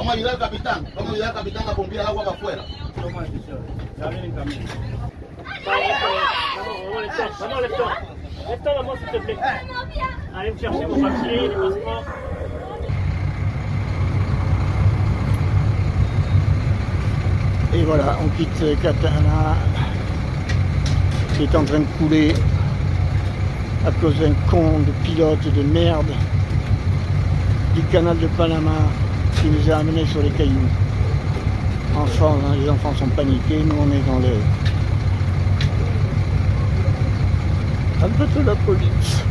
Vamos a ayudar al capitán. Vamos a ayudar al capitán a pompear agua para afuera. Toma decisión. Ya viene en camino. Vamos, lève-toi. Lève-toi, maman, s'il te plaît. Allez me chercher mon papier, les passeports. Et voilà, on quitte Catana, qui est en train de couler à cause d'un con de pilote de merde du canal de Panama qui nous a amenés sur les cailloux. Enfants, hein, les enfants sont paniqués, nous on est dans le... un peu de la police.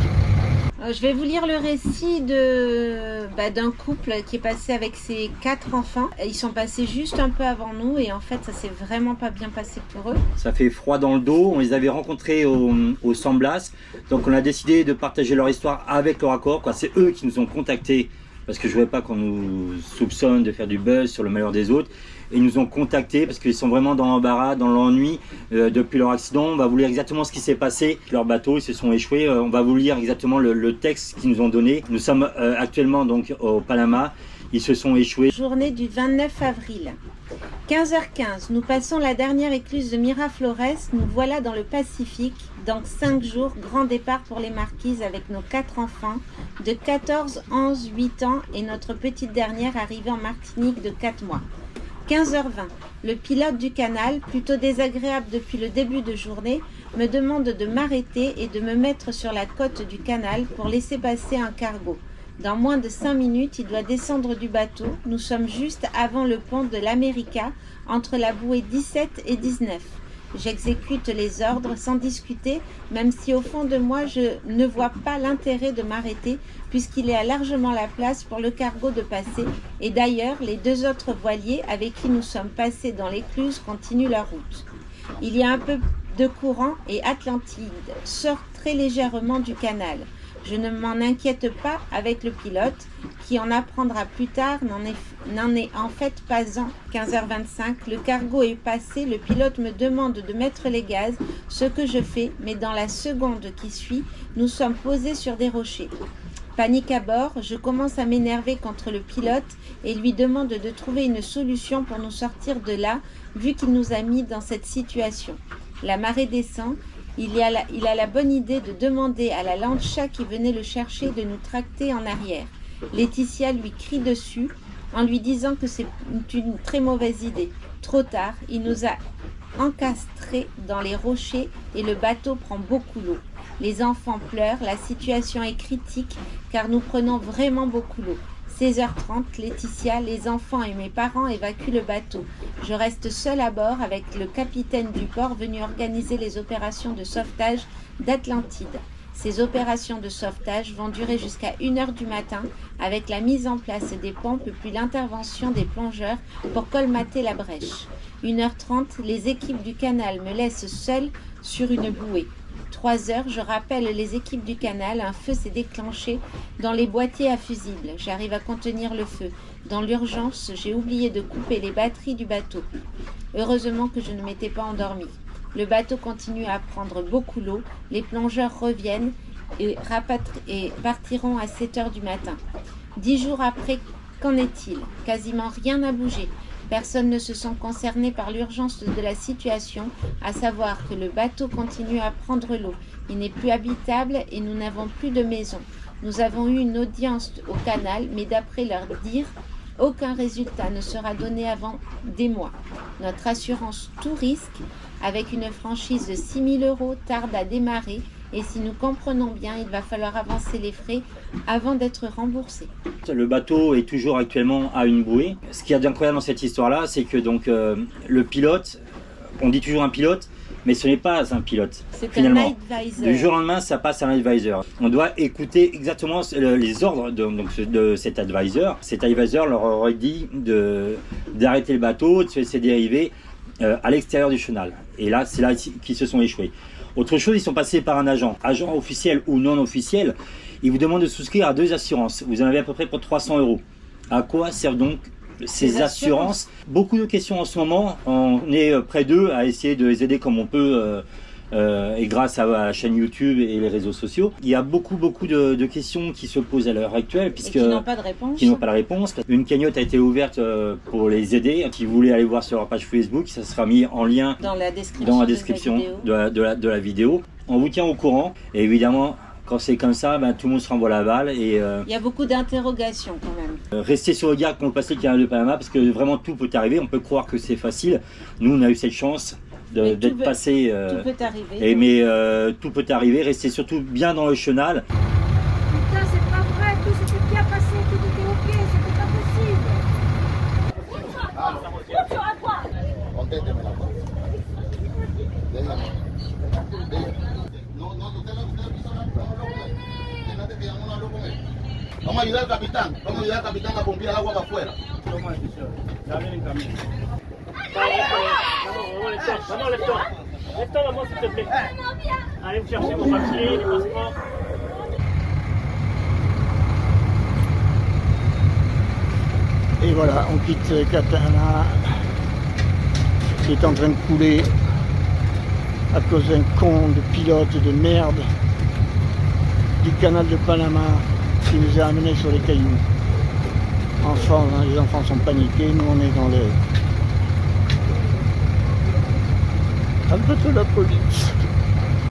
Je vais vous lire le récit d'un couple qui est passé avec ses 4 enfants. Ils sont passés juste un peu avant nous et en fait ça s'est vraiment pas bien passé pour eux. Ça fait froid dans le dos, on les avait rencontrés au San Blas, donc on a décidé de partager leur histoire avec leur accord. C'est eux qui nous ont contactés parce que je ne voulais pas qu'on nous soupçonne de faire du buzz sur le malheur des autres. Et ils nous ont contactés parce qu'ils sont vraiment dans l'embarras, dans l'ennui depuis leur accident. On va vous lire exactement ce qui s'est passé. Leur bateau, ils se sont échoués. On va vous lire exactement le texte qu'ils nous ont donné. Nous sommes actuellement donc au Panama. Ils se sont échoués. Journée du 29 avril. 15h15, nous passons la dernière écluse de Miraflores. Nous voilà dans le Pacifique. Dans 5 jours, grand départ pour les Marquises avec nos 4 enfants de 14, 11, 8 ans et notre petite dernière arrivée en Martinique de 4 mois. 15h20, le pilote du canal, plutôt désagréable depuis le début de journée, me demande de m'arrêter et de me mettre sur la côte du canal pour laisser passer un cargo. Dans moins de 5 minutes, il doit descendre du bateau. Nous sommes juste avant le pont de l'América, entre la bouée 17 et 19. J'exécute les ordres sans discuter, même si au fond de moi je ne vois pas l'intérêt de m'arrêter puisqu'il y a largement la place pour le cargo de passer et d'ailleurs les 2 autres voiliers avec qui nous sommes passés dans l'écluse continuent leur route. Il y a un peu de courant et Atlantide sort très légèrement du canal. Je ne m'en inquiète pas avec le pilote, qui en apprendra plus tard, n'en est en fait pas un. 15h25, le cargo est passé, le pilote me demande de mettre les gaz, ce que je fais, mais dans la seconde qui suit, nous sommes posés sur des rochers. Panique à bord, je commence à m'énerver contre le pilote et lui demande de trouver une solution pour nous sortir de là, vu qu'il nous a mis dans cette situation. La marée descend. Il a la bonne idée de demander à la lancha qui venait le chercher de nous tracter en arrière. Laetitia lui crie dessus en lui disant que c'est une très mauvaise idée. Trop tard, il nous a encastrés dans les rochers et le bateau prend beaucoup l'eau. Les enfants pleurent, la situation est critique car nous prenons vraiment beaucoup l'eau. 16h30, Laetitia, les enfants et mes parents évacuent le bateau. Je reste seule à bord avec le capitaine du port venu organiser les opérations de sauvetage d'Atlantide. Ces opérations de sauvetage vont durer jusqu'à 1h du matin avec la mise en place des pompes puis l'intervention des plongeurs pour colmater la brèche. 1h30, les équipes du canal me laissent seule sur une bouée. 3h, je rappelle les équipes du canal, un feu s'est déclenché dans les boîtiers à fusibles. J'arrive à contenir le feu. Dans l'urgence, j'ai oublié de couper les batteries du bateau. Heureusement que je ne m'étais pas endormie. Le bateau continue à prendre beaucoup l'eau. Les plongeurs reviennent et partiront à 7h du matin. 10 jours après, qu'en est-il? Quasiment rien n'a bougé. Personne ne se sent concerné par l'urgence de la situation, à savoir que le bateau continue à prendre l'eau. Il n'est plus habitable et nous n'avons plus de maison. Nous avons eu une audience au canal, mais d'après leur dire, aucun résultat ne sera donné avant des mois. Notre assurance tout risque, avec une franchise de 6 000 € tarde à démarrer et si nous comprenons bien, il va falloir avancer les frais avant d'être remboursé. Le bateau est toujours actuellement à une bouée. Ce qu'il y a d'incroyable dans cette histoire-là, c'est que donc le pilote, on dit toujours un pilote, mais ce n'est pas un pilote. C'est finalement. un night visor. Du jour au lendemain, ça passe à un advisor. On doit écouter exactement les ordres de cet advisor. Cet advisor leur aurait dit d'arrêter le bateau, de se laisser dériver à l'extérieur du chenal. Et là, c'est là qu'ils se sont échoués. Autre chose, ils sont passés par un agent officiel ou non officiel. Il vous demande de souscrire à 2 assurances. Vous en avez à peu près pour 300 €. À quoi servent donc ces assurances? Beaucoup de questions en ce moment. On est près d'eux à essayer de les aider comme on peut et grâce à la chaîne YouTube et les réseaux sociaux. Il y a beaucoup de questions qui se posent à l'heure actuelle puisque Et qui n'ont pas de réponse. qui n'ont pas la réponse. Une cagnotte a été ouverte pour les aider. Si vous voulez aller voir sur leur page Facebook, ça sera mis en lien Dans la description, de la vidéo. On vous tient au courant et évidemment quand c'est comme ça, ben, tout le monde se renvoie la balle et Il y a beaucoup d'interrogations quand même. restez sur le garde quand vous passez le canal de Panama parce que vraiment tout peut arriver. On peut croire que c'est facile. Nous on a eu cette chance d'être passé. Tout peut arriver. Mais tout peut arriver. Restez surtout bien dans le chenal. Putain, c'est pas vrai, tout s'était bien passé, tout était ok, c'était pas possible. Contésteme la cosa. Déjame. No, usted no quiso hablar con él. Fíjate que no habló con él. Vamos a ayudar al capitán. Vamos a ayudar al capitán a bombear el agua para afuera. Ya vienen en camino. Vamos, lève-toi. Lève-toi, maman, s'il te plaît. Allez me chercher mon papier, les passeports. Et voilà, on quitte Catana qui est en train de couler à cause d'un con de pilote de merde du canal de Panama qui nous a amenés sur les cailloux. Enfants, hein, les enfants sont paniqués, nous on est dans le... Un peu de la police.